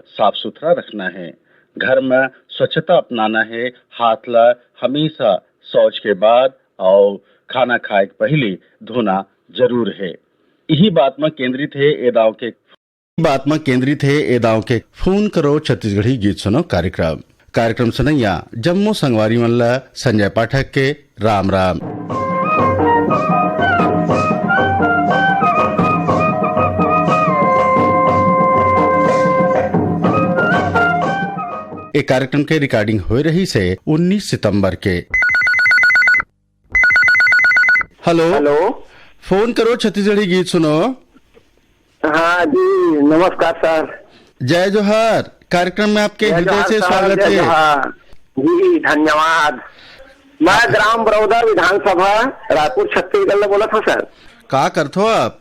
साफ सुथरा रखना है, घर में स्वच्छता अपनाना है, हाथ ला हमेशा शौच के बाद और खाना खाए के पहले धोना जरूर है। यही बात में केंद्रित है एदाव के फोन करो छत्तीसगढ़ी गीत सुनो कार्यक्रम सुनैया जम्मू संगवारी मल्ला संजय पाठक के राम राम। एक कार्यक्रम के रिकॉर्डिंग हो रही से 19 सितंबर के। हेलो, फोन करो छत्तीसगढ़ी गीत सुनो। हाँ जी, नमस्कार सर। जय जोहार। कार्यक्रम में आपके हृदय से स्वागत है जी, धन्यवाद। मैं ग्राम बरौदा विधानसभा रायपुर छत्तीसगढ़ में बोला था सर। का करते हो आप?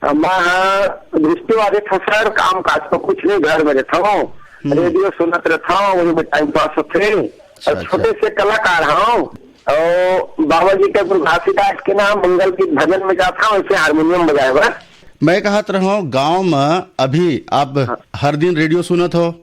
मैं दृष्टिवादी था सर, काम काज तो कुछ नहीं, घर में रहता हूँ, रेडियो सुनत रहता हूँ, वही में टाइम पास होते। और छोटे से कलाकार हूँ और बाबा जी के गुरघासीदास के नाम मंगल की भजन में जाता हूँ, ऐसे हारमोनियम बजाए बा। मैं कहत रहा हूँ गाँव में अभी आप हर दिन रेडियो सुनत हो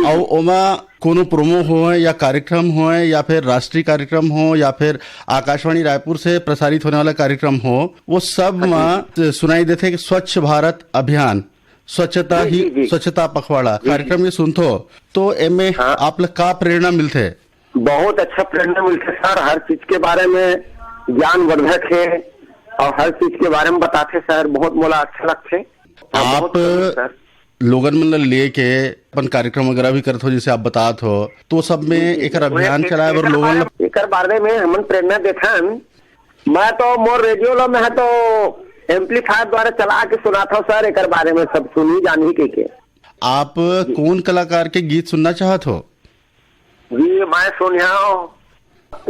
और ओमा कोनो प्रोमो हो या कार्यक्रम हो या फिर राष्ट्रीय कार्यक्रम हो या फिर आकाशवाणी रायपुर से प्रसारित होने वाला कार्यक्रम हो, वो सब में सुनाई देते कि स्वच्छ भारत अभियान, स्वच्छता पखवाड़ा कार्यक्रम ये सुनते हो तो एमे आप लोग का प्रेरणा मिलते? बहुत अच्छा प्रेरणा मिलते सर, हर चीज के बारे में ज्ञानवर्धक है और हर चीज के बारे में बताते सर, बहुत मोला अच्छा लगते। आप लोगन में लेके अपन कार्यक्रम वगैरह भी करते हो जैसे आप बतात हो, तो सब में एक अभियान चलाए और लोगन एक बारे में हमन प्रेरणा देथन। मैं तो मोर रेडियो लो में है तो एम्पलीफायर द्वारा चला के सुनाता हूँ सर, एक बारे में सब सुनी जानी के। आप कौन कलाकार के गीत सुनना चाहत हो? जी, मैं सुनिया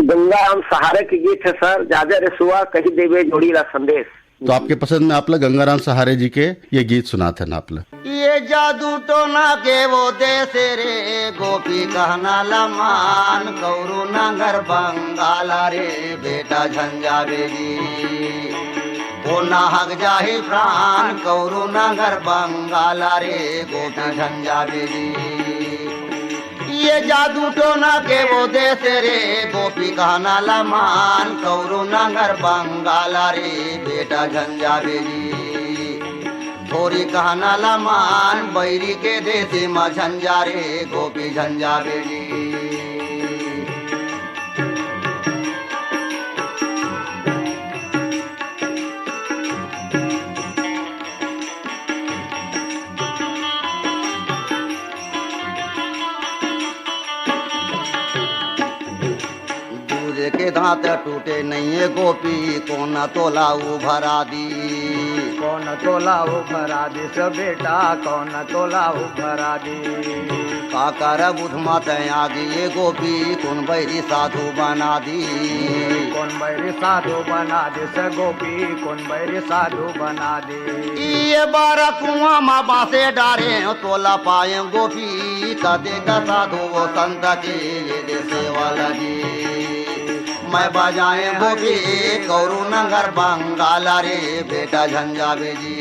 गंगा राम सहारे के गीत है सर, जाजे रसुआ कही देवे जोड़ी ला संदेश। तो आपके पसंद में आप लोग गंगाराम सहारे जी के ये गीत सुनाते हैं आप लोग। ये जादू टोना के वो देश रे गोपी कहना लमान, कौरू नगर बंगाला रे बेटा झंझा बेजी, वो नाहक जाहि प्राण कौरू नगर बंगाला रे गोपी झंझा बेजी। ये जादू टोना के वो देश रे गोपी कहना लमान, कौरू नगर बंगाला रे बेटा झंझा बेजी, थोड़ी कहना लमान बैरी के देश में झंझा रे गोपी झंझा बेजी। के दांत टूटे नहीं है गोपी, कौन तोला उभरा दी, कौन तोला उभरा दी से बेटा, कौन तोला उभरा दी। काकर बुध मत आगी ये गोपी, कौन बैरी साधु बना दी, कौन बैरी साधु बना दी से गोपी, कौन बैरी साधु बना दी। ये बारह कुआं माँ बासे डारे तोला पाए गोपी, कदे का साधु वो संत के ये देसे वाला जी। मैं बजाए गोपी कौरू नगर बंगाला रे बेटा झंझा बेजी,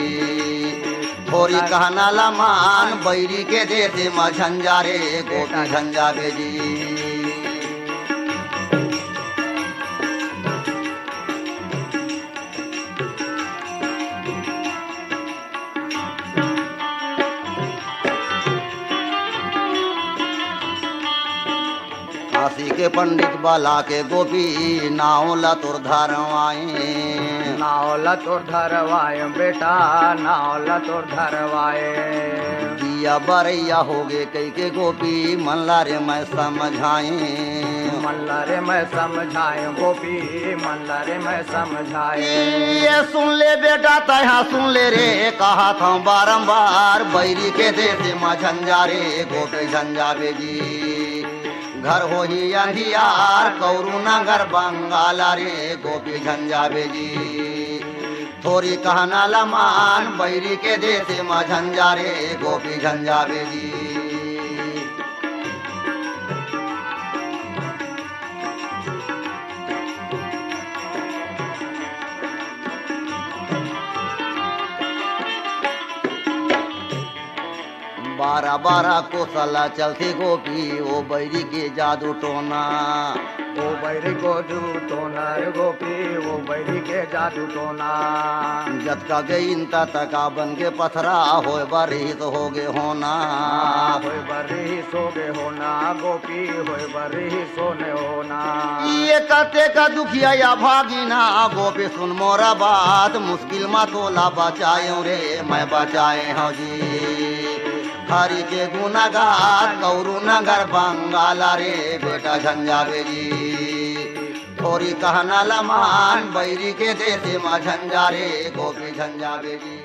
थोड़ी कहना लमान बैरी के देश में झंझा रे गोपी झंझा बेजी। काशी के पंडित बाला के गोपी नाव लतुर धरवाए, नाव लतुर धरवाए बेटा, नाव लतुर धरवाए। दिया बरैया हो गे कई के गोपी, मल्ला रे मैं समझाए, मल्ला रे मैं समझाए गोपी, मल्ला रे मैं समझाए। ये सुन ले बेटा तहा सुन ले रे, कहा था बारंबार बैरी के देश में झंझा रे गोपी झंझा बेजी, घर हो ही अंधियार कौरू नगर बंगाला रे गोपी झंझा बेजी, थोड़ी कहना लमान बैरी के देश में झंझा रे गोपी झंझा बेजी। बारह बारह कोसला चलते गोपी ओ बैरी के जादू टोना। ओ बैरी को टोना रे गोपी, ओ बैरी के जादू टोना। जतका गई तका बन के पथरा होए बरी तो हो गे होना। होए बरी सो गे होना गोपी, होए बरी सोने होना। ये कते का दुखिया या भागीना गोपी सुन मोरा बात, मुश्किल मा तोला बचायो रे मैं बचाए हूँ जी। हरि के गुनागार कौरू नगर बंगाला रे बेटा झंझावे जी। थोड़ी कहना लमान बैरी के देते माँ झंझा रे गोपी झंझावे जी।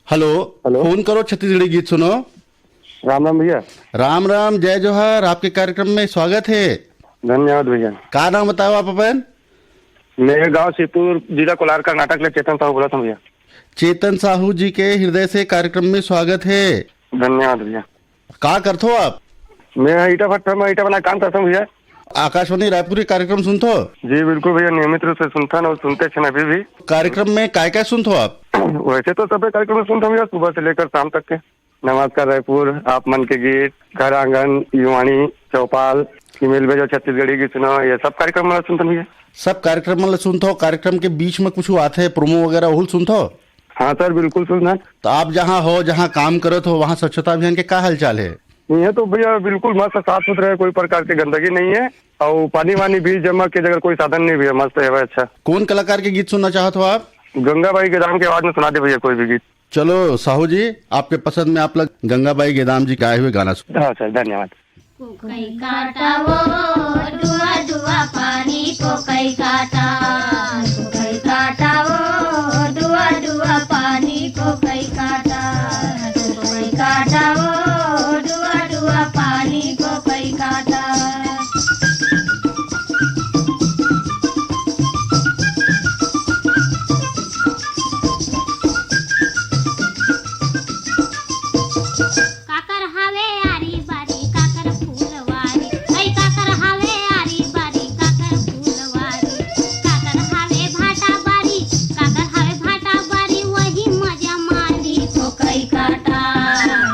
Hello hello. फोन करो छत्तीसगढ़ी गीत सुनो। राम राम भैया। राम राम जय जोहर, आपके कार्यक्रम में स्वागत है। धन्यवाद भैया। का नाम बताओ आप अपन? मेरे गांव सीपुर जिला कोलार कर्नाटक ले चेतन साहू बोला था भैया। चेतन साहू जी के हृदय से कार्यक्रम में स्वागत है। धन्यवाद भैया। का करते हो आप? मैं ईटा भट्टा में ईटा बना काम करता हूँ भैया। आकाशवाणी रायपुर के कार्यक्रम सुनते हो? जी बिल्कुल भैया, नियमित रूप से सुनता ना, सुनते थे अभी भी। कार्यक्रम में काय काय सुनते हो आप? वैसे तो सभी कार्यक्रम सुनता हूँ भैया, सुबह से लेकर शाम तक के। नमस्कार रायपुर, आप मन के गीत, घर आंगन, युवाणी, चौपाल, ईमेल भेजो, छत्तीसगढ़ी गीत सुनो, ये सब कार्यक्रम में सुनता हूँ भैया। सब कार्यक्रम में सुनते हो? कार्यक्रम के बीच में कुछ आते है प्रोमो वगैरह वो सुनते हो? हाँ सर बिल्कुल सुनना। तो आप जहाँ हो, जहाँ काम करते हो, वहाँ स्वच्छता अभियान के क्या हालचाल है? ये तो भैया बिल्कुल मस्त साफ सुथरा है, कोई प्रकार की गंदगी नहीं है, और पानी वानी भी जमा के जगह कोई साधन नहीं भैया, मस्त है भाई। अच्छा, कौन कलाकार के गीत सुनना चाहते हो आप? गंगाबाई गेदाम के आवाज में सुना दे भैया कोई भी गीत। चलो साहू जी, आपके पसंद में आप लोग गंगाबाई गेदाम जी गाए हुए गाना सुनो। हाँ सर धन्यवाद। कोकई काटा वो दुआ दुआ पानी कोकई काटा, कोकई काटा वो दुआ दुआ पानी कोकई काटा, कोकई काटा वो दुआ दुआ पानी कोकई काटा। काकर हावे आरी बारी काकर फूलवारी, ऐ काकर हावे आरी बारी काकर फूलवारी, काकर हावे भाटा बारी, काकर हावे भाटा बारी वही मजा मारी कोकई काटा,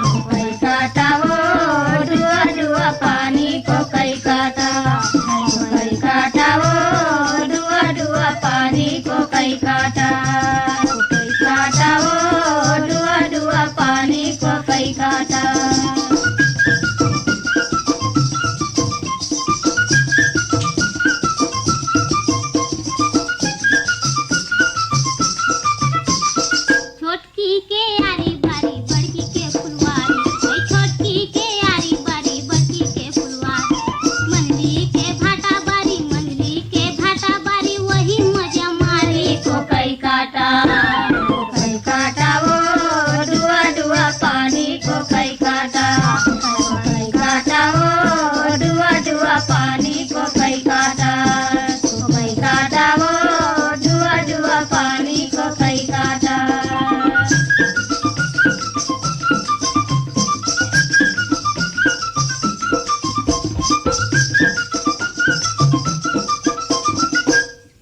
कोकई काटा वो दुआ दुआ पानी कोकई काटा, कोकई काटा वो दुआ दुआ पानी कोकई काटा, कोकई काटा वो दुआ दुआ पानी कोकई काटा। छोटकी के आरी बारी बड़की के फुलवारी, ओए छोटकी के आरी बारी बड़की के फुलवारी, मंजली के भाटा बारी, मंजली के भाटा बारी वही मजा मारी कोकई काटा, कोकई काटा वो दुआ दुआ पानी कोकई काटा, कोकई काटा वो दुआ दुआ पानी कोकई काटा, कोकई काटा वो दुआ दुआ पानी कोकई काटा।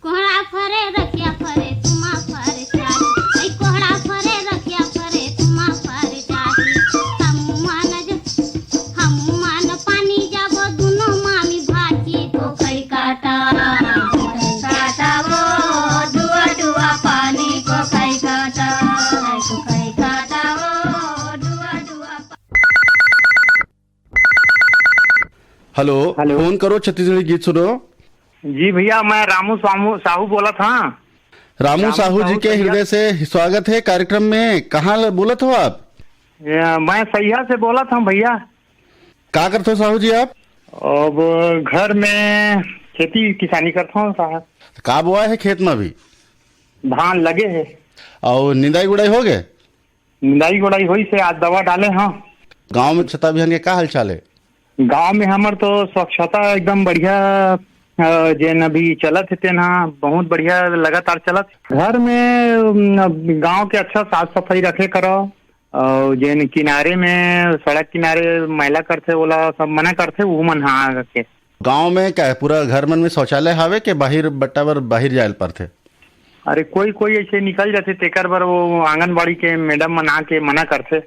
कोहड़ा फरे रखिया फरे तुमा फरे चारी, ऐ कोहड़ा फरे रखिया फरे तुमा फरे चारी, हमू मान पानी जाबो दुनो मामी भाची कोकई काटा, कोकई काटा वो दुआ दुआ पानी कोकई काटा, कोकई काटा वो दुआ दुआ। Hello, hello. फोन करो छत्तीसगढ़ी गीत सुनो। जी भैया, मैं रामू साहू बोला था। रामू साहू जी के हृदय से स्वागत है कार्यक्रम में। कहाँ बोलत हो आप? मैं सैया से बोला था भैया। का करते हो साहू जी आप? अब घर में खेती किसानी करता हूँ साहब। का बोआ है खेत में? अभी धान लगे है और निंदाई गुड़ाई हो गए? निंदाई गोड़ाई हुई से आज दवा डाले। हाँ, गांव में स्वच्छता अभियान के क्या हालचाल है? गांव में हमार तो स्वच्छता एकदम बढ़िया जेन अभी चलत है तेना बहुत बढ़िया लगातार चलत। घर में गांव के अच्छा साफ सफाई रखे करो, और जेन किनारे में सड़क किनारे मैला करते ओला सब मना करते वो मन हाँ के। गांव में क्या है, पूरा घर मन में शौचालय हावे के बाहर बट्टा बर बाहर जायल पड़थे? अरे कोई कोई ऐसे निकल जाते तेकर बर वो आंगनबाड़ी के मैडम मना के मना करते।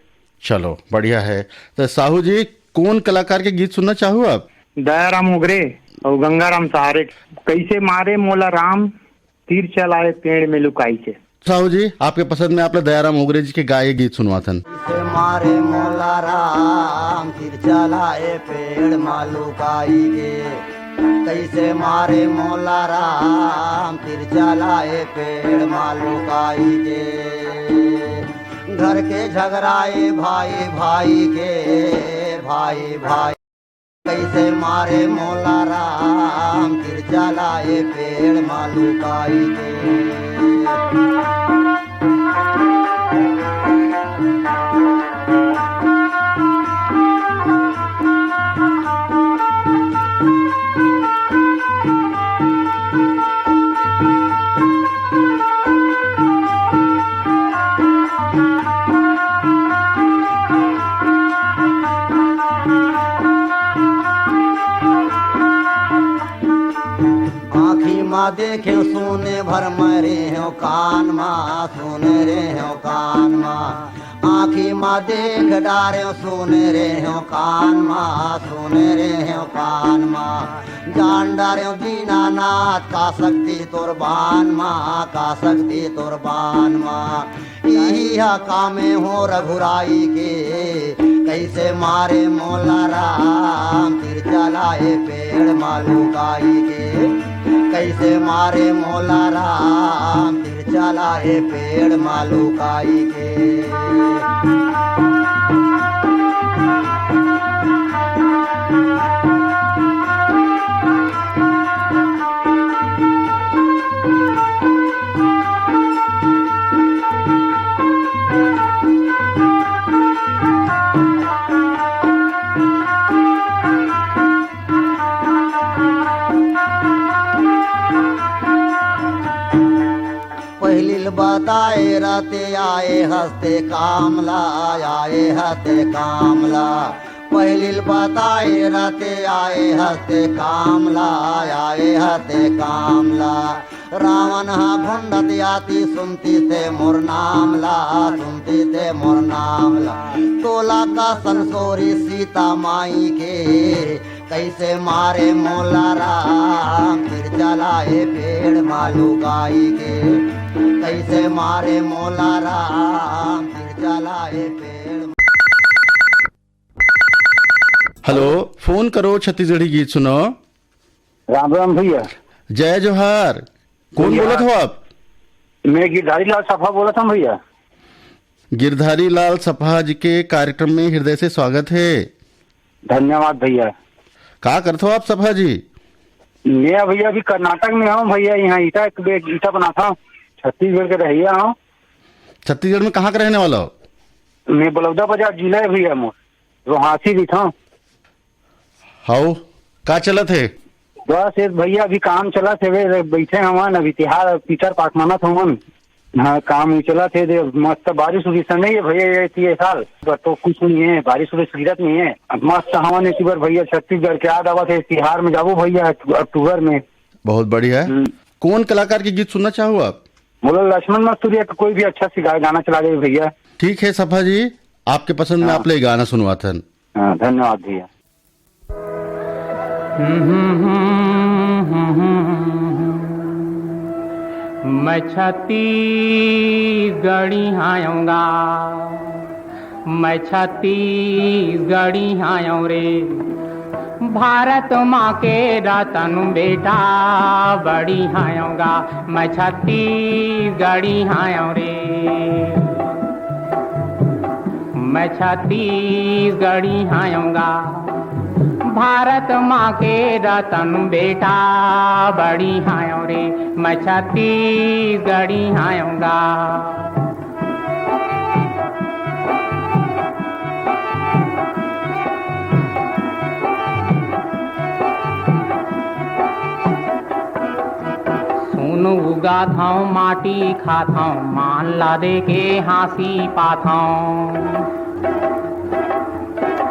चलो बढ़िया है। तो साहू जी कौन कलाकार के गीत सुनना चाहो आप? दयाराम उगरे और गंगाराम सहारे। कैसे मारे मोला राम तीर चलाए पेड़ में लुकाई के। साहू जी आपके पसंद में आपने दयाराम उगरे जी के गाये गीत सुनवाथन। कैसे मारे मोला राम तीर चलाए पेड़ मालूकाई के। कैसे मारे मोला राम तीर चलाए पेड़ मालूकाई के। घर के झगड़ाए भाई भाई के भाई भाई। कैसे मारे मोला राम तीर चलाए पेड़ मालूकाई के। माँ देखे सुने भर मरे हो कान माँ सुने रे हो कान माँ। आँखी माँ देख डारे सुने रे हो कान माँ सुने रे हो कान माँ। जान डारे दीनानाथ का शक्ति तोरबान माँ का शक्ति तोरबान माँ। यही कामे हो रघुराई के। कैसे मारे मोला राम तीर चलाए पेड़ मालूकाई के। कैसे मारे मोला राम तीर चलाए पेड़ मालूकाई के। बताए रहते आए हंसते कामला आए हंसते कामला। पहलिल बताए रहते आए हंसते कामला आए हंसते कामला। रावण हा भुंडत याति सुनती थे मोर नामला सुनती थे मोर नामला। तोला का संसोरी सीता माई के। कैसे मारे मोला राम फिर चलाए पेड़ मालूकाई के। कैसे मारे मोला राम फिर चलाए पेड़। हेलो फोन करो छत्तीसगढ़ी गीत सुनो। राम राम भैया। जय जोहार। कौन भैया। बोलत हो आप? मैं गिरधारी लाल सफा बोला था भैया। गिरधारी लाल सफा जी के कार्यक्रम में हृदय से स्वागत है। धन्यवाद भैया। क्या करते हो आप सफा जी? मैं भैया अभी कर्नाटक में हूँ भैया। यहाँ ईटा बनाता हूँ। छत्तीसगढ़ के रहिया हूँ। छत्तीसगढ़ में कहाँ का रहने वाला हो? मैं बलौदा बाजार जिला है भैया। मोर रोहासी भी था। हाउ का चलत है? बस एक भैया अभी काम चला थे वे बैठे हवन। अभी तिहार पितर पाठमाना था हवन। हाँ काम ही चला थे। मस्त बारिश उरिश नहीं है भैया ये साल तो कुछ नहीं है। बारिश उरिश गिरत नहीं है। मस्त हवन इसी बार भैया। छत्तीसगढ़ के याद आवा थे तिहार में जाबो भैया अक्टूबर में। बहुत बढ़िया। कौन कलाकार के गीत सुनना चाहो आप? बोलो लक्ष्मण मस्तूरिया का कोई भी अच्छा सी गाना चला दे भैया। ठीक है सफा जी आपके पसंद में आप ले गाना सुनवाथन। हाँ धन्यवाद भैया। मैं छत्तीसगढ़ी आऊँगा। मैं छत्तीसगढ़ी आऊँ रे। भारत माँ के रतन बेटा बड़ी आऊँगा। मैं छत्तीसगढ़ी आऊँ रे। मैं छत्तीसगढ़ी आऊँगा। भारत माँ के रतन बेटा बड़ी आऊँ रे। मैं छत्तीसगढ़ी आऊँगा। उगाथाऊं माटी खाथाऊं मान ला दे के हाँसी पाथाऊं।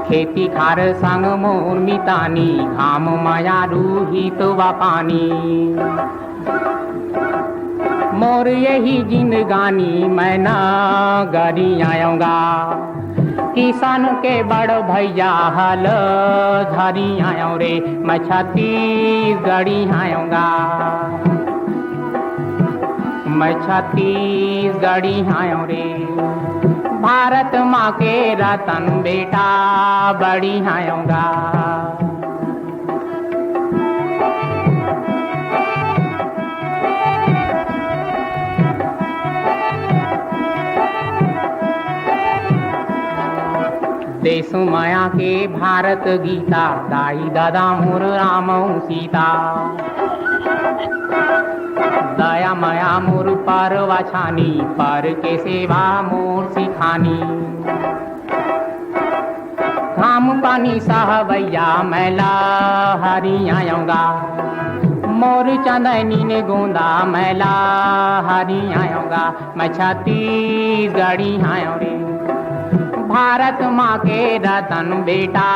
खेती खार संग मोर मितानी घाम माया रूही तो पानी। मोर यही जिंदगानी मैं ना गरी आऊंगा किसान के बड़ भैया हल धरी आऊं रे मैं छत्तीसगढ़ी आऊंगा मैं छत्तीसगढ़ी आऊं रे भारत माँ के रतन बेटा बड़ी आऊंगा देश माया के भारत गीता दाई दादा मोर राम सीता दया माया मोर पर वाछानी पर के सेवा मोर सिखानी घाम पानी सहबैया मैला हरी आऊंगा मोर चंदनी ने गोंदा मैला हरी आऊंगा मैं छत्तीसगढ़ी आऊं रे भारत माँ के रतन बेटा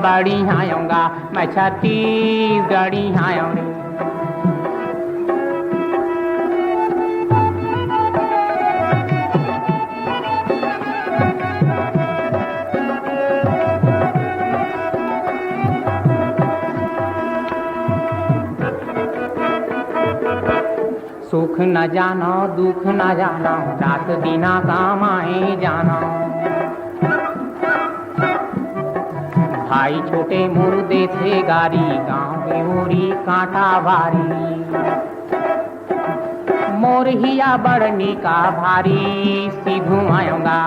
बड़ी आऊंगा मैं छत्तीसगढ़ी आऊं रे सुख न जानो दुख न जानो रात दिना काम आए जानो भाई छोटे मुर्दे थे गारी गाँव में उड़ी कांटा भारी मोर हिया बड़नी का भारी सीधू आऊंगा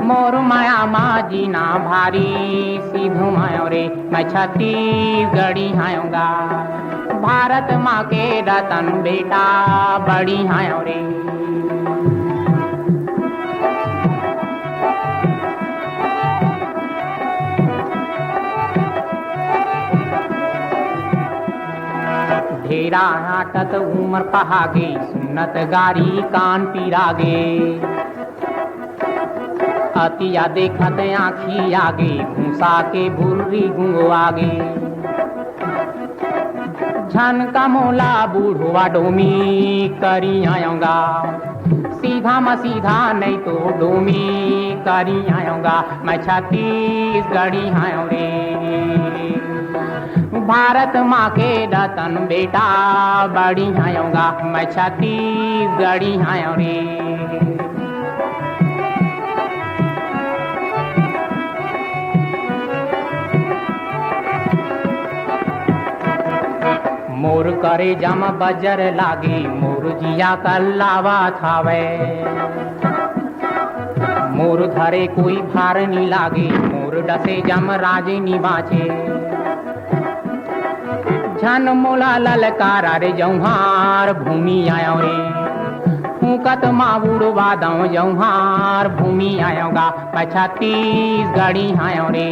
मोर माया माँ जीना भारी सीधू आऊं रे मैं छत्तीसगढ़ी आऊंगा भारत माँ के रतन बेटा बड़ी आऊं रे ढेरा नाटत उमर पहागे सुनत गारी कान पीरागे अतिया देखत आँखी आगे घूसा के भूरी गुंगो आगे झन का मोला बूढ़वा डोमी करी आऊंगा सीधा म सीधा नहीं तो डोमी करी आऊंगा मैं छत्तीसगढ़ी आऊं रे भारत माँ के रतन बेटा बड़ी आऊंगा मैं छत्तीसगढ़ी आऊं रे मोर करे जम बजर लागे मोर जिया कल्लावा थावे मोर धरे कोई भार नहीं लागे मोर डसे जम राजे निबाचे झन मोला ललकारा रे जौहार भूमि आयो रे फूकत मावुड़ वादों जौहार भूमि आयोगा मैं छत्तीसगढ़ी आयो रे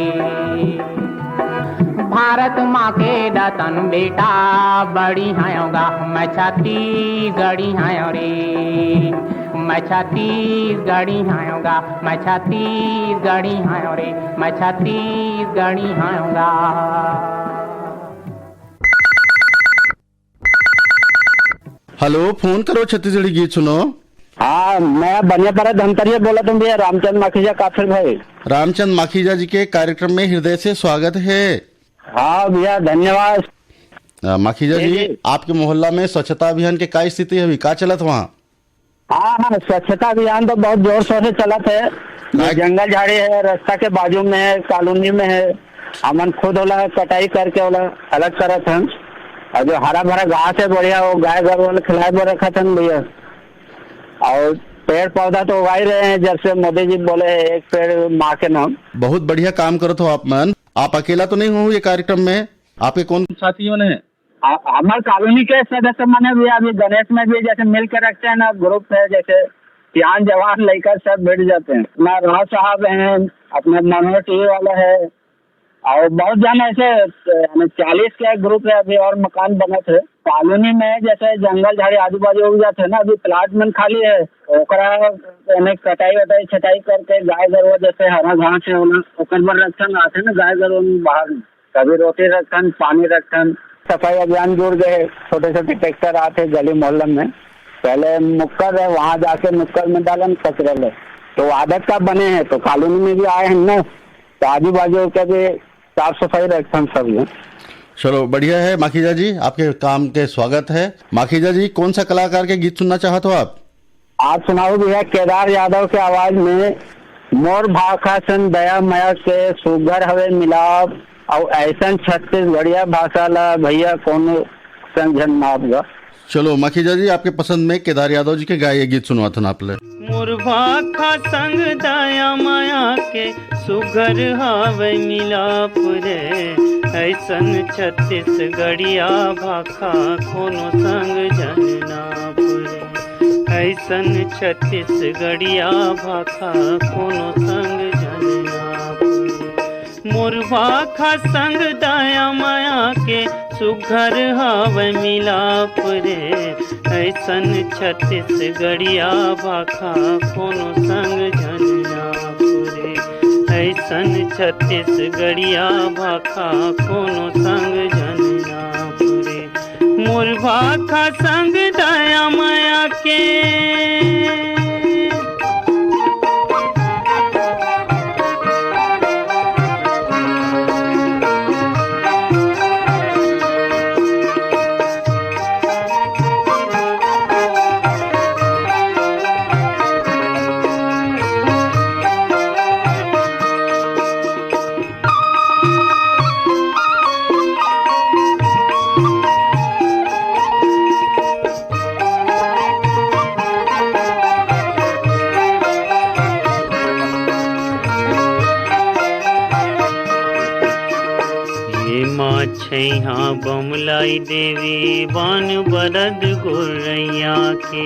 भारत माँ के रतन बेटा बड़ी आयोगा मैं छत्तीसगढ़ी आयो रे मैं छत्तीसगढ़ी आयोगा मैं छत्तीसगढ़ी आयो रे मैं छत्तीसगढ़ी आयोगा हेलो फोन करो छत्तीसगढ़ी गीत सुनो। हाँ मैं बनियापाड़ा धमतरिया बोला तुम भैया रामचंद माखीजा काफिर भाई। रामचंद माखीजा जी के कार्यक्रम में हृदय से स्वागत है। हाँ भैया धन्यवाद। माखीजा जी आपके मोहल्ला में स्वच्छता अभियान के क्या स्थिति है अभी क्या चलत वहाँ? हाँ स्वच्छता अभियान तो बहुत जोर शोर से चलत है। जंगल झाड़ी है रास्ता के बाजू में है कॉलोनी में है हमन खुद वाला कटाई करके वाला अलग करत हैं और जो हरा भरा घास है बढ़िया वो गाय गौ वाले खिलाए पर रखा था भैया और पेड़ पौधा तो उगा ही रहे हैं जब से मोदी जी बोले एक पेड़ माँ के नाम। बहुत बढ़िया काम करत हो आप मन। आप अकेला तो नहीं हो ये कार्यक्रम में? आपके कौन साथी मन है? हमारे कॉलोनी के सदस्य मन भी अभी गणेश में भी जैसे मिल के रखते हैं ना ग्रुप है जैसे सियान जवान लेकर सब बैठ जाते हैं। ना राव साहब है अपने मनोहर टीवी वाला है और बहुत जन ऐसे 40 के ग्रुप है अभी और मकान बने थे कॉलोनी में जैसे जंगल झाड़ी आजू बाजू हो जाते है ना अभी प्लाट में खाली है ओकरा कटाई वटाई छटाई करके गाय गरुआ जैसे हरा घास है ओकर पर रखन आते ना गाय गरुआ बाहर कभी रोटी रखन पानी रखन सफाई अभियान जुड़ गए छोटे छोटे ट्रैक्टर आते गली मोहल्ला में पहले नुक्कड़ है, वहाँ जाके नुक्कड़ में डालन कचरे, तो आदत का बने हैं, तो कॉलोनी में भी आए हैं ना, तो आजू बाजू के भी साफ सफाई रखते हैं सब। चलो बढ़िया है माखीजा जी, आपके काम के स्वागत है। माखीजा जी कौन सा कलाकार के गीत सुनना चाहते हो आप? आज सुनाओ भैया केदार यादव के आवाज में मोर भाखा सन दया मया के सुगर हवे मिलाप और ऐसा छत्तीसगढ़िया भाषा ला भैया कौन संजन नाप। चलो माखीजा जी आपके पसंद में केदार यादव जी के गाये गीत सुनवा था आप ले। मुरभाखा संग दया माया के सुगर हावे मिलाप रे, ऐसन छत्तीसगढ़िया भाखा कोनो संग जननाप रे, ऐसन छत्तीसगढ़िया भाखा कोनो संग जननाप रे। मुरभाखा संग दया माया के सुघर हावे मिलाप रे, ऐसन छत्तीसगढ़िया भाखा कोनो संग जननाप रे, ऐसन छत्तीसगढ़िया भाखा कोनो संग जननाप रे। मुरभाखा संग दया माया के छैहा बमलाई देवी बान बरद गोरैया के,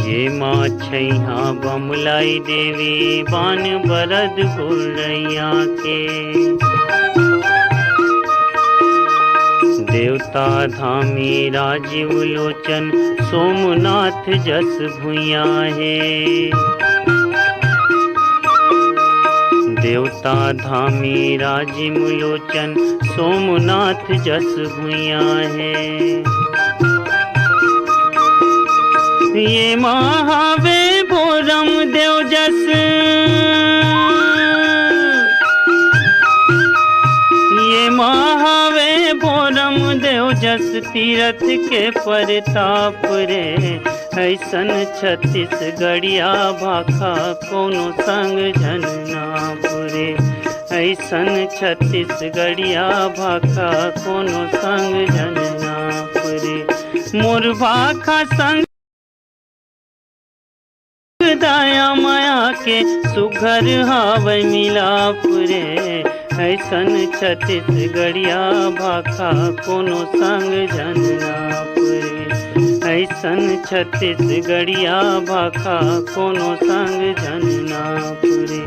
ये माँ छैहा बमलाई देवी बान बरद गोरैया के। देवता धामी राजीव लोचन सोमनाथ जस भुइया है, देवता धामी राजीव लोचन सोमनाथ जस भुइया है। ये महावे बोरम देव जस, ये महावे बोरम देव जस तीरथ के परताप रे, ऐसन छत्तीसगढ़िया भाखा कोनो संग जननाप रे, ऐसन छत्तीसगढ़िया भाखा कोनो संग जननाप रे। मोर भाखा संग दया माया के सुघर हावे मिलाप रे, ऐसन छत्तीसगढ़िया भाखा कोनो संग जननाप रे, ऐसन छत्तीसगढ़िया भाखा कोनो संग जननाप रे।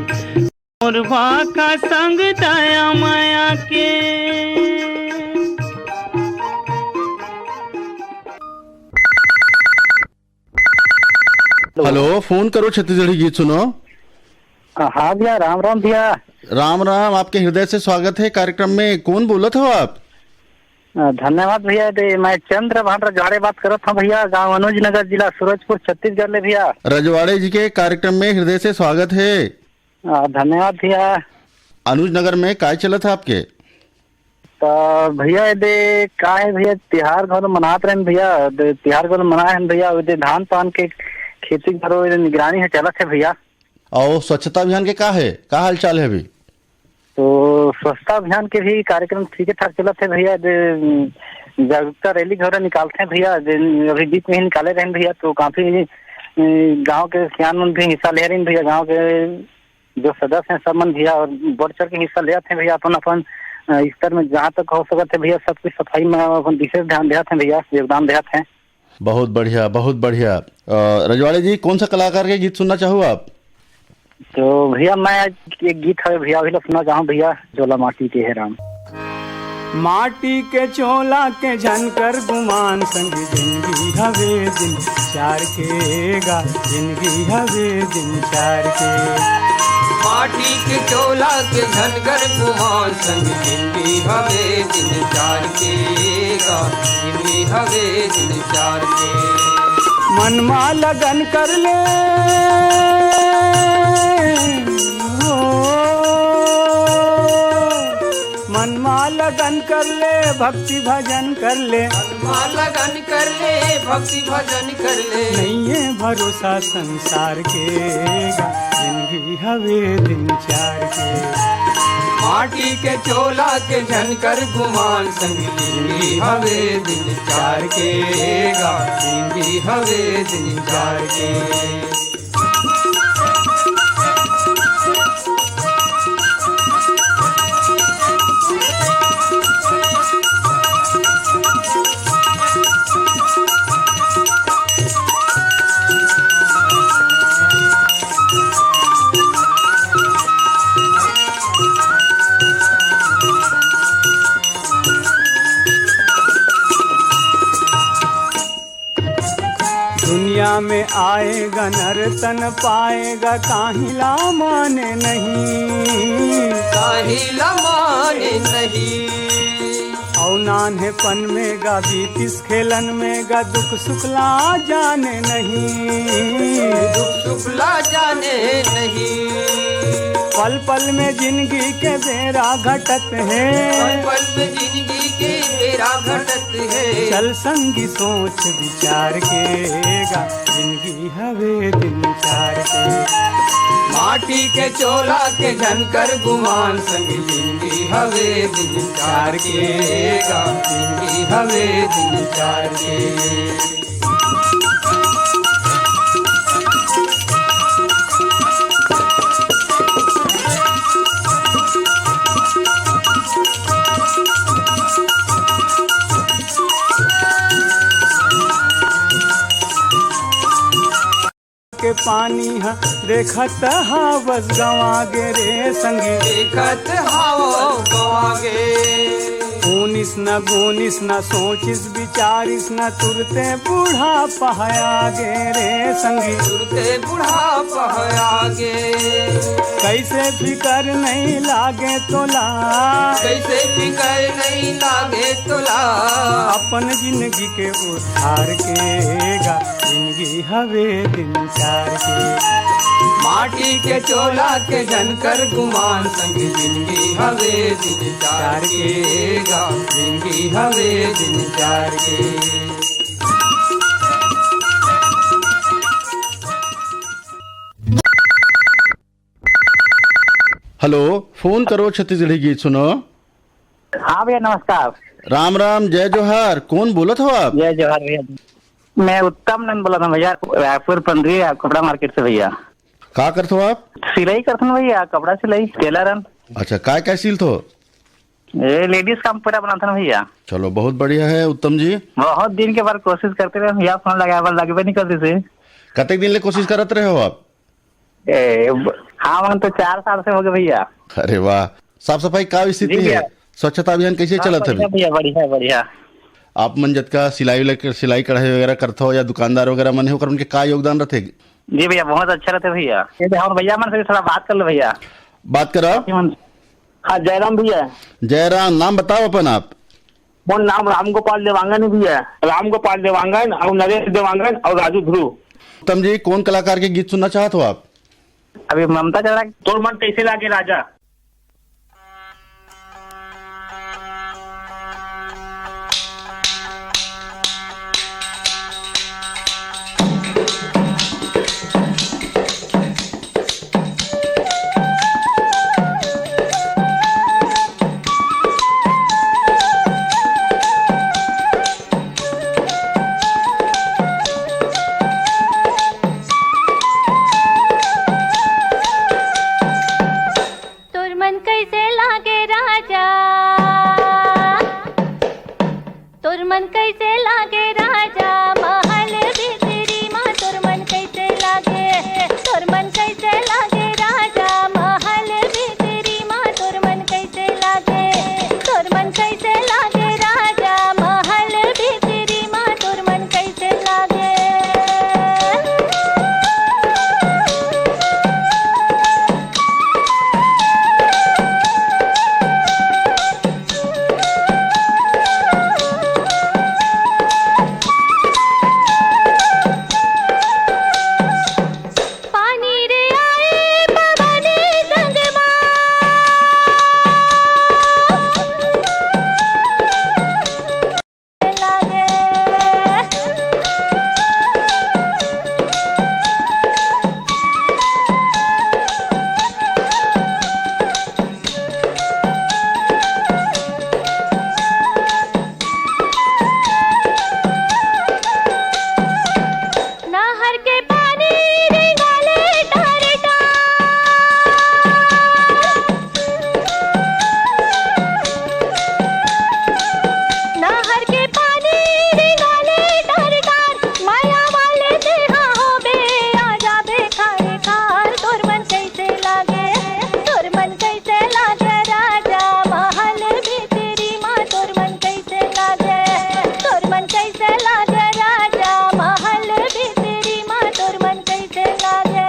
मोर भाखा संग दया माया के हेलो, फोन करो छत्तीसगढ़ी गीत सुनो। हाँ भैया, राम राम भैया। राम राम, आपके हृदय से स्वागत है कार्यक्रम में। कौन बोलत हो आप? धन्यवाद भैया। मैं चंद्र भान रजवाड़े बात करत हूँ भैया, गांव अनुज नगर, जिला सूरजपुर, छत्तीसगढ़ ले भैया। रजवाड़े जी के कार्यक्रम में हृदय से स्वागत है। धन्यवाद भैया। अनुज नगर में काय चलत है आपके? तो भैया दे का है भैया, तिहार घर मनात रहे भैया, तिहार घर मनाए हैं भैया। धान पान के खेती करो निगरानी है चलत है भैया। और स्वच्छता अभियान के का है, का हाल चाल है अभी? तो स्वच्छता अभियान के भी कार्यक्रम ठीक ठाक चलत है भैया। जागरूकता रैली घर निकालते हैं भैया, अभी बीच में ही निकाले रहे भैया। तो काफी गांव के किसान भी हिस्सा ले रहे हैं भैया। गांव के जो सदस्य हैं सब मन भैया और बढ़ चढ़ के हिस्सा लेते हैं भैया। अपन अपन स्तर में जहाँ तक हो सकते है भैया, सबकी सफाई में अपन विशेष ध्यान देते हैं भैया, योगदान देते हैं। बहुत बढ़िया, बहुत बढ़िया। रजवाड़े जी कौन सा कलाकार के गीत सुनना चाहो आप? तो भैया मैं एक गीत है भैया वही सुनना चाहूँ भैया, चोला माटी के है राम। माटी के चोला के झनकर गुमान संग जिंदगी हवे दिन चार के गा, जिंदगी हवे दिन चार के। माटी के चोला के झनकर गुमान संग जिंदगी हवे दिन चार के गा जिंदगी हवे दिन चार के मनमा लगन कर ले मनमा लगन कर ले भक्ति भजन कर ले मनमा लगन कर ले भक्ति भजन कर ले नहीं है भरोसा संसार के गा जिंदगी हवे दिन चार के माटी के चोला के झनकर गुमान संग जिंदगी हवे दिन चार के गा जिंदगी हवे दिन चार के दुनिया में आएगा नर तन पाएगा काहिला माने नहीं काहिला माने नहीं और नान्हेपन में गा बीतिस खेलन में गा दुख सुखला जाने नहीं दुख सुखला जाने नहीं पल पल में जिंदगी के बेरा घटत है पल पल में जिंदगी के बेरा घटत है चल संगी सोच विचार के गा जिंदगी हवे दिन चार के माटी के चोला के झनकर गुमान संग जिंदगी हवे दिन चार के गा जिंदगी हवे दिन चार के के पानी हा देखत हा बस गवा गे रे संगी देखत हाओ गवागे ऊनिस न गुनिस न सोचिस विचारिस न तुरते बूढ़ा पहाया गे रे संगी तुरते बूढ़ा पहागे कैसे फिकर नहीं लागे तोला कैसे फिकर नहीं लागे तोला अपन जिंदगी के उद्धार के गा जिंदगी हवे दिन चार के माटी के चोला के झनकर गुमान संग जिंदगी हवे दिन चार के गा जिंदगी हवे दिन चार के हेलो, फोन करो छत्तीसगढ़ी गीत सुनो। हाँ भैया नमस्कार। राम राम, जय जोहार। कौन बोलत हो आप? जय जोहार भैया। मैं उत्तम नंद बोला था भैया, रायपुर पंद्री कपड़ा मार्केट से भैया। का करते हो आप? सिलाई करते हैं भैया, कपड़ा सिलाई टेलर। अच्छा, क्या सील तो? ये लेडीज का पूरा बनाता ना भैया। चलो, बहुत बढ़िया है उत्तम जी। बहुत दिन के बाद कोशिश करते रहे भैया, फोन लगाया लगभग नहीं करते थे। कतक दिन ले कोशिश करते रहे हो आप? हाँ मन तो 4 साल से हो गए भैया। अरे वाह। साफ सफाई का स्थिति है? स्वच्छता अभियान कैसे चलत है भैया? बढ़िया बढ़िया। आप मन जत का सिलाई कढ़ाई वगैरह करते हो या दुकानदार वगैरह मन होकर उनके का योगदान रहते? जी भैया, बहुत अच्छा रहते भैया। और भैया मन से थोड़ा बात कर लो भैया। बात करो। हाँ, जयराम भैया। जयराम, नाम बताओ अपन आप। मोर नाम राम गोपाल देवांगन भैया। राम गोपाल देवांगन और नरेश देवांगन और राजू ध्रुव। उत्तम जी, कौन कलाकार के गीत सुनना चाहते हो आप? अभी ममता चल रहा है, तोर मन कैसे लागे राजा। नहर के पानी रिंगाले टार नहर के पानी रिंगाले टार माया वाले देहा हो बे आजा बे खाए खार तोर मन कैसे लागे राजा महल भी तेरी माँ तोर मन कैसे लागे राजा महल भी तेरी माँ तोर मन कैसे लागे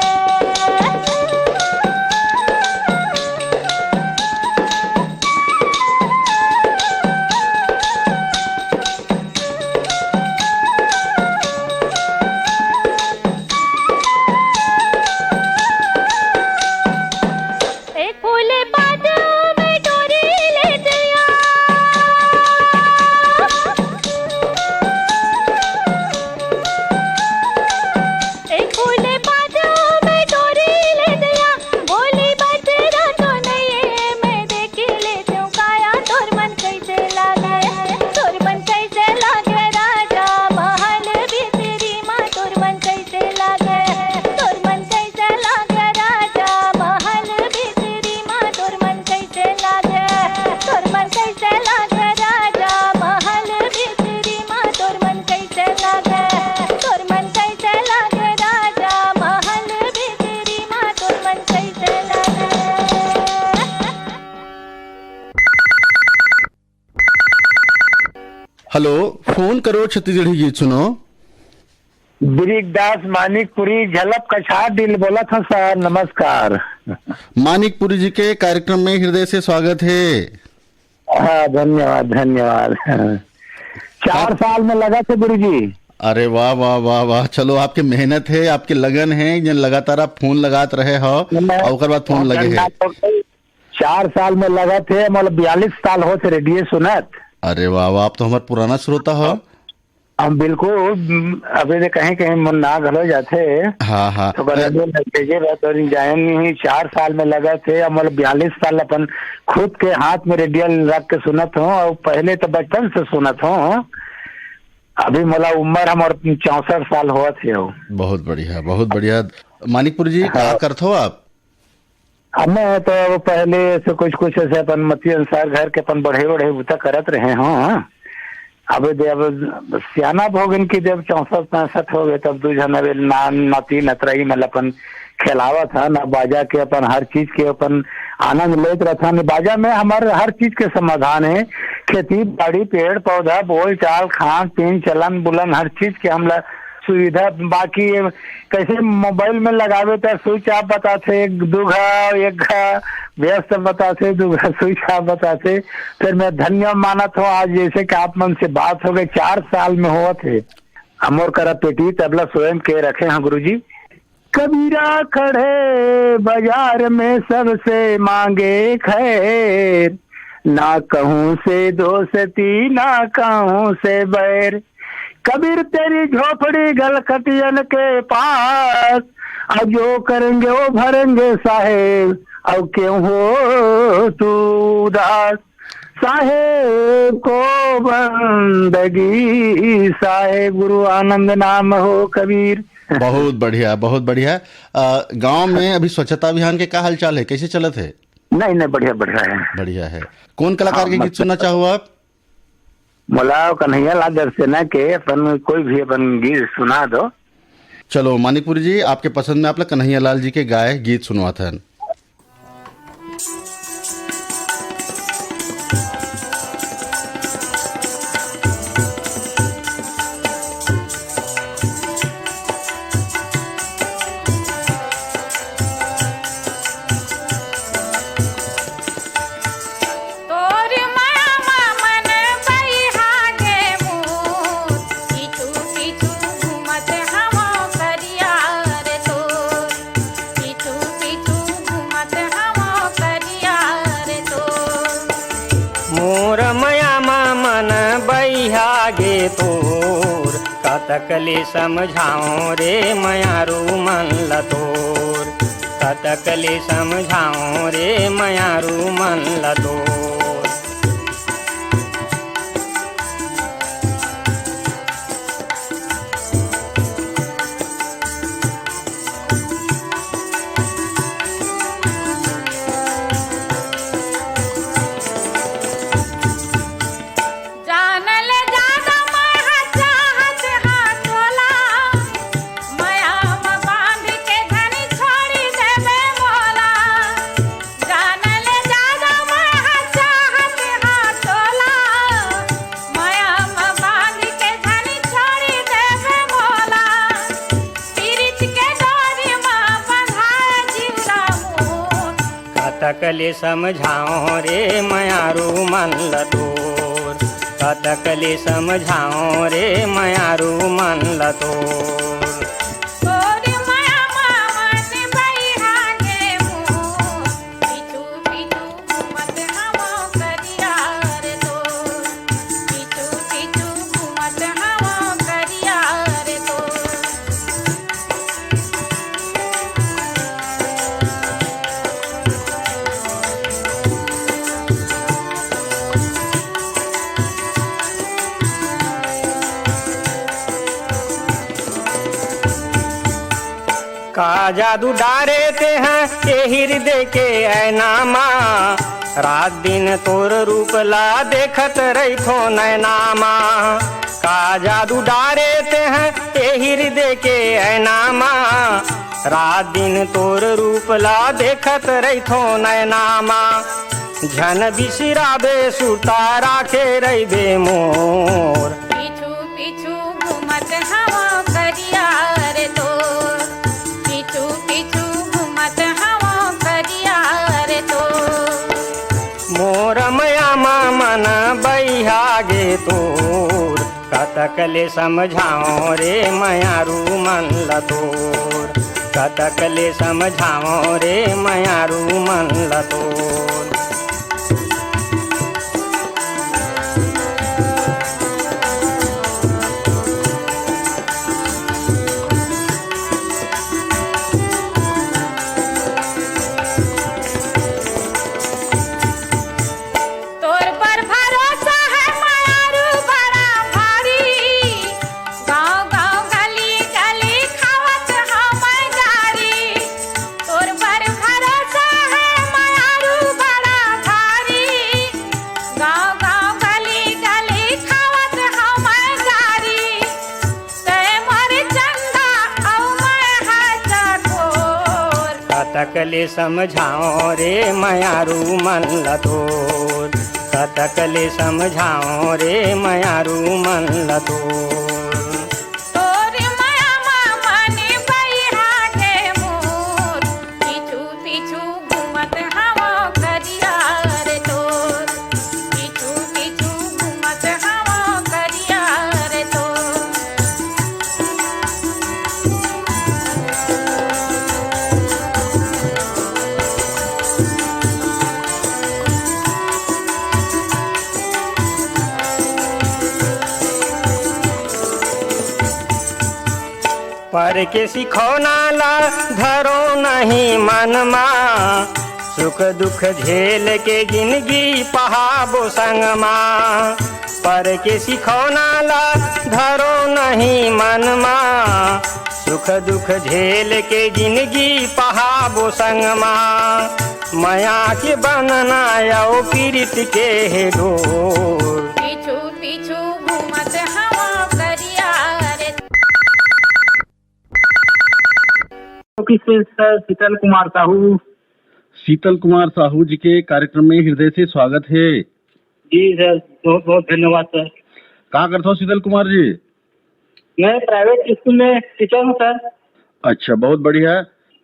एक फूले बाजू में डोरी ले दिया एक फूले बाजू में डोरी ले दिया बोली बजरा तो नहीं मैं देख ले चौकाया तोर मन कैसे लागे राजा महल भी तेरी माँ तोर मन कैसे लागे राजा महल भी तेरी माँ तोर मन कैसे लागे राजा महल भी तेरी माँ तोर मन कैसे लागे राजा महल भी तेरी माँ तोर मन कैसे लागे हेलो, फोन करो छत्तीसगढ़ी गीत सुनो। ब्रिकदास मानिकपुरी झलक कछार दिल बोला था सर, नमस्कार। मानिकपुरी जी के कार्यक्रम में हृदय से स्वागत है। हाँ, धन्यवाद। 4 साल में लगा थे गुरु जी। अरे वाह वाह वाह वाह, चलो आपकी मेहनत है, आपकी लगन है, ये लगातार आप फोन लगात रहे हो और ओकर बाद फोन लगे है। 4 साल में लगा थे, मतलब 42 साल हो थे रेडियो सुनत। अरे वाह वाह, आप तो हमारे पुराना श्रोता हो। हम बिल्कुल अभी तो कहीं मुन्ना घलो जाते। हाँ तो जायन ही 4 साल में लगा थे, मतलब 42 साल अपन खुद के हाथ में रेडियो रख के सुनत हूँ, और पहले तो बचपन से सुनत हूँ। अभी मला उम्र हमारे 64 साल हुआ थे। बहुत बढ़िया। मानिकपुरी जी, क्या करते हो आप? हमें तो पहले से कुछ ऐसे अपन मती अनुसार घर के अपन बढ़े बुता करत रहे हों। अब जब सियाना भोगन की जब 64-65 हो गए, तब 2 जन नाती नतरई मतलब अपन खेलावा था ना, बाजा के अपन हर चीज के अपन आनंद लेते रहता। न बाजा में हमारे हर चीज के समाधान है, खेती बाड़ी पेड़ पौधा बोल चाल खान पीन चलन बुलन हर चीज के हमला सुविधा। बाकी कैसे मोबाइल में लगावे तो स्विच आप बताते, 2 घा 1 घा व्यस्त बताते, 2 घा स्विच आप बताते। फिर मैं धन्य मानत हूँ आज जैसे कि आप मन से बात हो गई। 4 साल में हुआ थे। अमोर करा पेटी तबला स्वयं के रखे हैं गुरु जी। कबीरा खड़े बाजार में सबसे मांगे खैर, ना कहूँ से दोस्ती ना कहूँ से बैर। कबीर तेरी झोपड़ी गलकटियन के पास, अब जो करेंगे वो भरेंगे साहेब, अब क्यों हो तू उदास। साहेब को बंदगी साहेब, गुरु आनंद नाम हो कबीर। बहुत बढ़िया। गांव में अभी स्वच्छता अभियान के क्या हाल चाल है, कैसे चलत है? नहीं बढ़िया है। कौन कलाकार के गीत सुनना चाहो आप? मोला कन्हैया लाल दर्शना के अपन कोई भी अपन गीत सुना दो। चलो मानिकपुरी जी, आपके पसंद में आप लोग कन्हैया लाल जी के गाए गीत सुनवाते हैं। तोर कतकले समझाऊं रे मयारू मन लतोर, कतकले समझाऊं रे मयारू मन लतोर। कतकले समझाओ रे मयारू मन लतोर, कतकले समझाओ रे मयारू मन लतोर। का जादू डारे ते हैं ये हृदय के ऐनामा, रात दिन तोर रूप ला देखत रही थो नैनामा। का जादू डारे ते हैं ये हृदय के ऐनामा, रात दिन तोर रूप ला देखत रही थो नैनामा। झन बिसराबे सुता राखे रही बे मोर, पीछू पीछू घूमत हवा करिया रे तोर, पीछू पीछू घूमत हवा करिया रे तोर। मोर मयामा मन बैहा गे तोर, कतकले समझाओ रे मयारू मन लतोर, कतकले समझाओ रे मयारू मन लतोर। कतकले समझाओ रे मयारू मन लतोर, कतकले समझाओ रे मयारू मन लतोर। पर के सिखौना ला धरो नहीं मनमा, सुख दुख झेल के जिंदगी पहाबो संगमा। पर के सिखौना ला धरो नहीं मनमा, सुख दुख झेल के जिंदगी पहाबो संगमा। माया के बनना आओ पीरित के हे डोर, पीछू पीछू घूमत हवा करिया रे। सर शीतल कुमार साहू। शीतल कुमार साहू जी के कार्यक्रम में हृदय से स्वागत है। जी सर, बहुत बहुत धन्यवाद सर। क्या करते हो शीतल कुमार जी? मैं प्राइवेट स्कूल में टीचर हूँ सर। अच्छा, बहुत बढ़िया।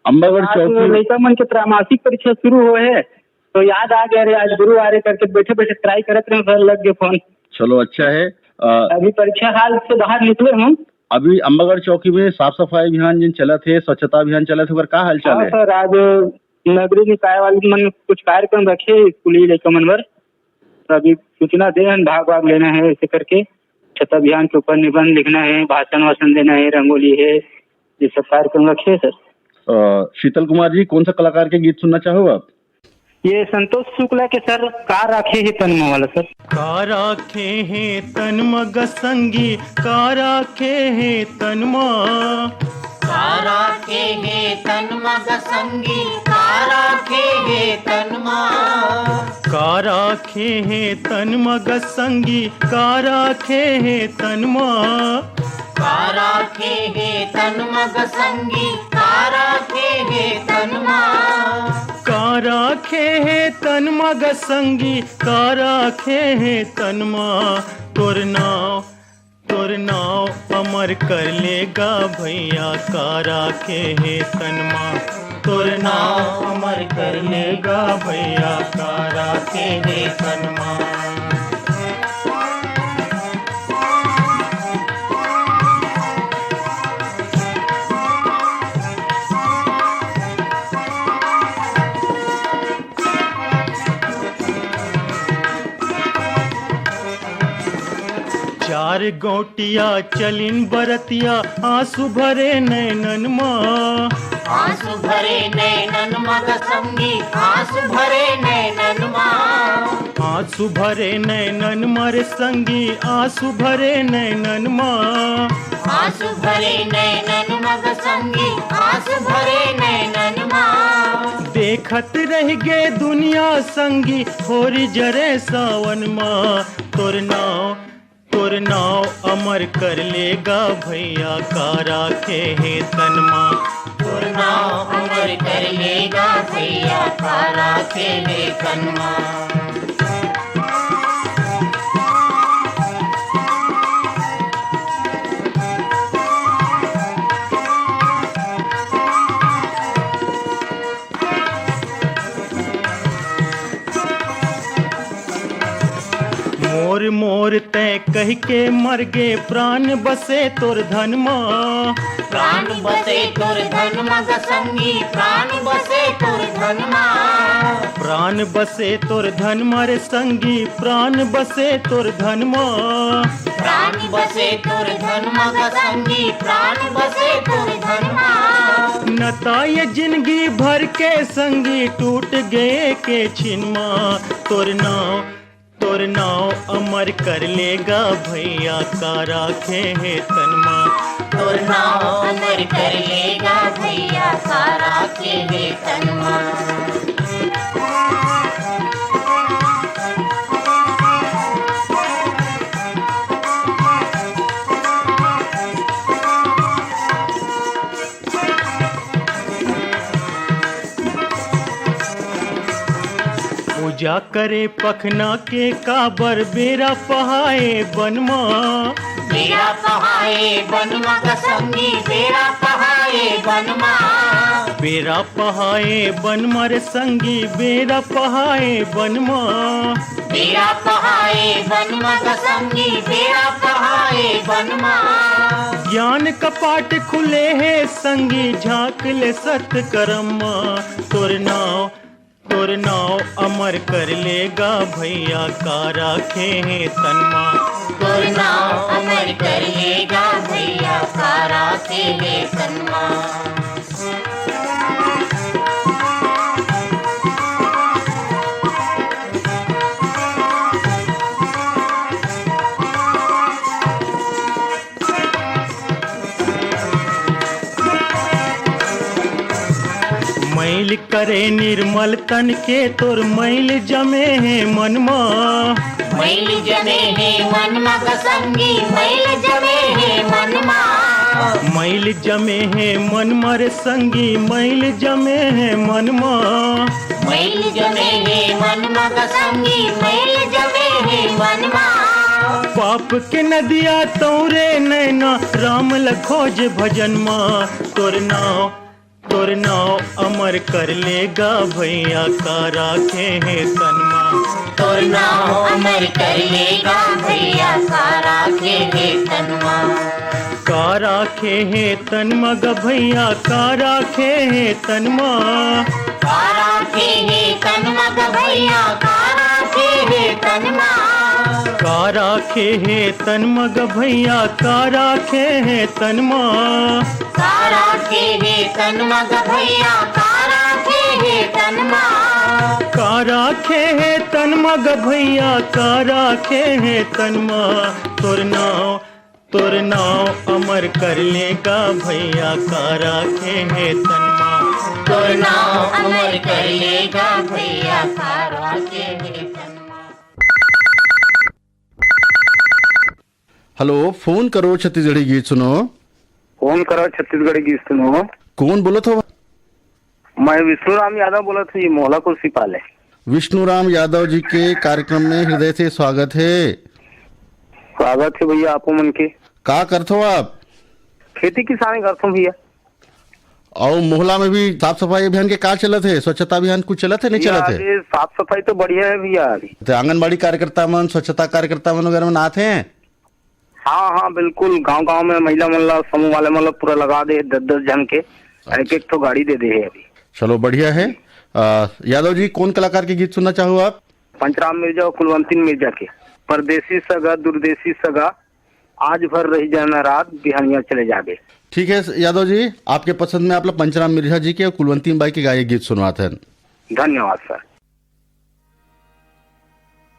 अम्बागढ़ चौकी लड़का मन के त्रैमासिक परीक्षा शुरू हुए है, तो याद आ गया रे, आज गुरुवार करके बैठे बैठे ट्राई करते रहे सर, लग गए फोन। चलो अच्छा है। अभी परीक्षा हाल से बाहर निकले हूँ। अभी अम्बागढ़ चौकी में साफ सफाई अभियान जिन चला थे, स्वच्छता अभियान चला थे, क्या हाल चाल है? सर आज नगरीय निकाय वाले मन कुछ कार्यक्रम रखे स्कूली लड़का मन पर, अभी सूचना दे भाग लेना है, ऐसे करके स्वच्छता अभियान के ऊपर निबंध लिखना है, भाषण वाषण देना है, रंगोली है, ये सब कार्यक्रम रखे सर। शीतल कुमार जी, कौन सा कलाकार के गीत सुनना चाहो आप? ये संतोष शुक्ला के सर का राखे है तनमा वाला सर। का राखे है तन्मग संगी, का राखे है तनमा, का राखे है तन्मग संगी, का राखे है तनमा, का राखे है तन्मग संगी, का राखे है तनमा, का राखे है तन्मग संगी, का राखे है तनमा, का राखे है तन्मग संगी, का राखे है तनमा। तोर नाव अमर कर लेगा भैया, का राखे है तनमा। तोर नाव अमर कर लेगा भैया का राखे हे तनमा। चार गोटिया चलिन बरतिया आंसू भरे नैनन माँ। आंसू भरे नैनन मग संगी आंसू भरे नैनन माँ। आंसू भरे नैनन मर संगी आंसू भरे नैनन माँ। आंसू भरे नैनन मग संगी आंसू भरे नैनन माँ। देखत रह गे दुनिया संगी होरी जरे सावन माँ। तोर नाव अमर कर लेगा भैया का राखे हे तनमा। तोर नाव अमर कर लेगा भैया का राखे हे तनमा। मोर मोर तय कह के मर गे प्राण बसे तोर धन माँ। प्राण बसे तोर धन मग संगी प्राण बसे तोर धन माँ। प्राण बसे तोर धन मर संगी प्राण बसे तोर धन माँ। प्राण बसे तोर धन मग संगी प्राण बसे तोर धन माँ। नता ये जिंदगी भर के संगी टूट गए के छिनमा। तोर नाव अमर कर लेगा भैया का राखे हे तनमा। तोर नाव अमर कर लेगा भैया का राखे हे तनमा। पूजा करे पखना के काबर बेरा पहाए बनमा। बेरा पहाए बनमा संगी बेरा पहाए बनमा। बेरा पहाए बनमा रे संगी बेरा पहाए बनमा। बेरा पहाए बनमा संगी बेरा पहाए बनमा। ज्ञान कपाट खुले है संगी झांक ले सत कर्मा। तोर नाव अमर कर लेगा भैया का राखे हे तनमा। तोर नाव अमर कर लेगा भैया का राखे हे तनमा। मैल करे निर्मल तन के तोर मैल जमे है मनमा। मैल जमे है मनमा संगी मैल जमे है मनमा। मैल जमे है मनमा रे संगी मैल जमे है मनमा। मैल जमे है मनमा संगी मैल जमे है मनमा। पाप के नदिया तोरे नैना राम लखोज भजन माँ। तोर नाव अमर कर लेगा भैया का राखे हे तनमा। तोर नाव अमर कर लेगा भैया का राखे हे तनमा। का राखे हे तनमा ग भैया का राखे हे तनमा। का राखे हे तनमा ग भैया का राखे हे तनमा। का राखे हे तनमा ग भैया का राखे हे तनमा। का राखे हे तनमा ग भैया का राखे हे तनमा। का राखे हे तनमा ग भैया का राखे हे तनमा। तोर नाव अमर कर लेगा भैया का राखे हे तनमा। तोर नाव अमर कर लेगा भैया का राखे हे तनमा। हेलो, फोन करो छत्तीसगढ़ी गीत सुनो। फोन करो छत्तीसगढ़ी गीत सुनो। कौन बोलत हो? मैं विष्णुराम यादव बोलत हूँ, मोहला कुर्सी पाले। विष्णुराम यादव जी के कार्यक्रम में हृदय से स्वागत है। स्वागत है भैया आपको मन के। का करते हो आप? खेती किसानी करता हूँ भैया। और मोहल्ला में भी साफ सफाई अभियान के का चलत है? स्वच्छता अभियान कुछ चलत है नहीं चलत है? अभी साफ सफाई तो बढ़िया है भैया अभी। तो आंगनबाड़ी कार्यकर्ता मन, स्वच्छता कार्यकर्ता मन वगैरह में आते हैं? हाँ हाँ बिल्कुल, गांव गांव में महिला मतलब समूह वाले मतलब पूरा लगा दे 10-10 जन के, एक एक तो गाड़ी दे दे है अभी। चलो बढ़िया है। यादव जी, कौन कलाकार के गीत सुनना चाहो आप? पंचराम मिर्जा और कुलवंती मिर्जा के परदेसी सगा दूरदेशी सगा, आज भर रही जाना रात बिहानिया चले जागे। ठीक है यादव जी, आपके पसंद में आप लोग पंचराम मिर्जा जी के और कुलवंती बाई के गाये गीत सुनवाते हैं। धन्यवाद सर।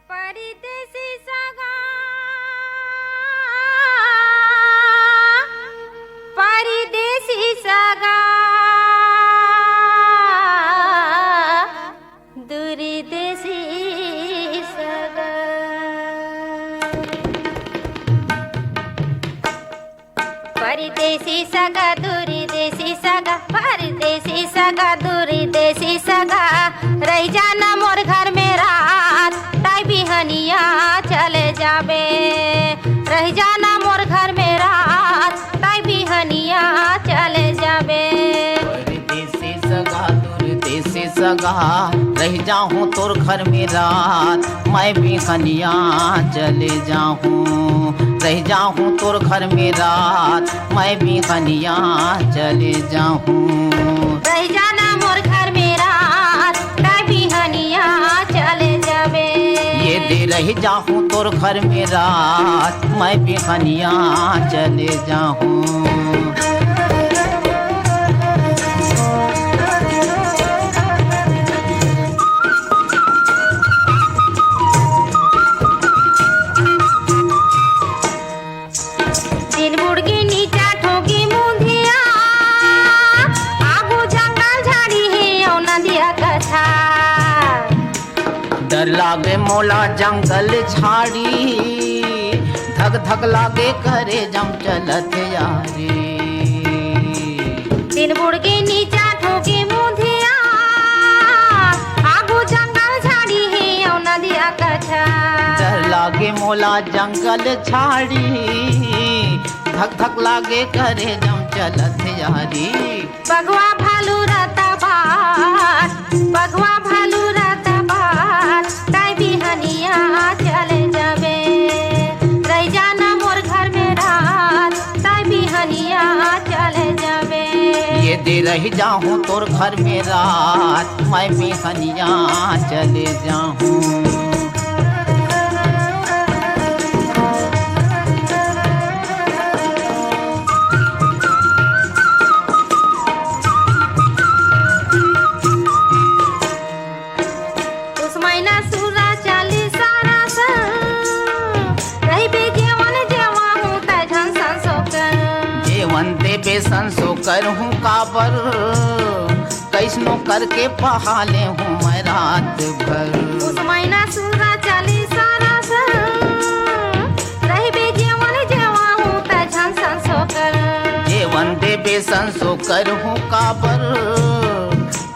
परदेसी सगा, परदेसी सगा, दूरदेशी सगा, परदेसी सगा दूरदेशी सगा, परदेसी सगा दूरदेशी सगा, रह जाना मोर घर में रात ताई बिहनिया चले जाबे, रह जाना मोर घर में रात ताई बिहनिया चले जाबे। परदेसी सगा दूरदेशी सगा, रह जाऊं तोर घर में रात मैं बिहनिया चले जाऊं, रह जाऊं तोर घर में रात मैं बिहनिया चले जाऊं, रह जाना मोर घर में रात ताई बिहनिया चले जाबे। ये दे रह जाऊं तोर घर में रात मैं बिहनिया चले जाऊं। दिन बुड़गी नीचा ठोगी मुंधिया, आगू जंगल झाड़ी है औ नदिया कथा, डर लागे मोला जंगल झाड़ी, धक धक लागे करे जम चलत यारी। दिन बुड़गी नीचा ठोगी मुंधिया, आगू जंगल झाड़ी है औ नदिया कथा, डर लागे मोला जंगल झाड़ी, धक धक लागे करे जम चलत यारी। बगवा भालू रहता बात, बगवा भालू रहता बात, ताई बिहनिया चले जाबे, रह जाना मोर घर में रात ताई बिहनिया चले जाबे। ये दे रह जाऊं तोर घर में रात मैं बिहनिया चले जाऊं। उस महीना सूरा चाली सारा रही बे जेवन जेवा हूँ तैठन संसो कर, जेवन देबे संसो कर हूँ काबर, कैसनो करके पहाले हूँ मैं रात भर। उस महीना सूरा चाली सारा रही बे जेवन जेवा हूँ तैठन संसो कर, जेवन देबे संसो कर हूँ काबर,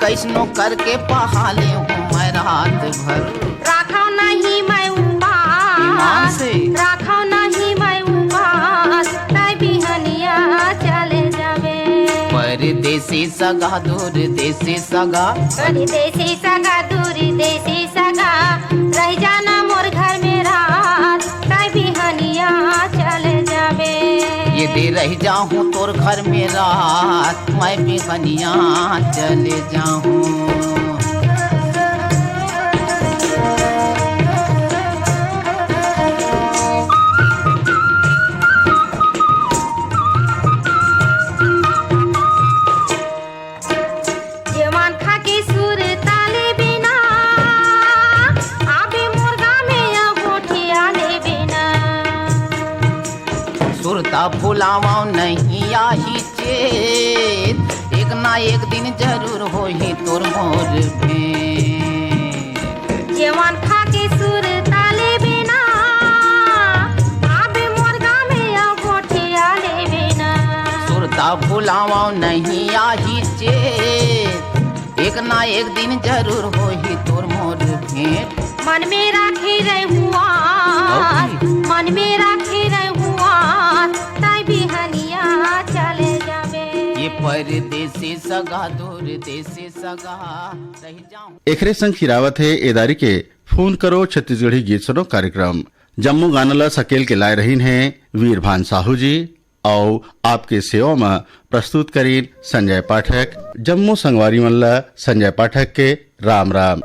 कैसनो करके पहाले हूँ मैं रात भर। राखो नहीं मैं ईमान उपास, से राखो नहीं मैं उपास, ताई बिहनिया चले जाबे। परदेसी सगा दूरदेशी सगा, परदेसी सगा दूरदेशी सगा, रह जाना मोर घर में रात ताई बिहनिया चले जाबे। ये दे रह जाऊं तोर घर में रात मैं बिहनिया चले जाऊं। जवान खा के सुर ताले बिना, आबे मुर्गा में या गोठिया ले बिना, सुरता फुलावा नहीं आही चेत, एक ना एक दिन जरूर होही तोर मोर भेंट। जवान खा के सुर ताले बिना, आबे मुर्गा में या गोठिया ले बिना, सुरता फुलावा नहीं आही चेत, एक ना एक दिन जरूर होही तोर मोर भेंट। मन में राखे रहुआ, मन में राखे रहुआ, ताई बिहनिया चले जाबे। ये परदेसी सगा दूर देसी सगा रह जाऊं। एकरे संग खिरावत है एदारी के फोन करो छत्तीसगढ़ी गीत सुनो कार्यक्रम जम्मू गानला सकेल के लाए रहीन है वीरभान साहू जी और आपके सेवा में प्रस्तुत करीन संजय पाठक। जम्मू संगवारी मल्ला संजय पाठक के राम राम।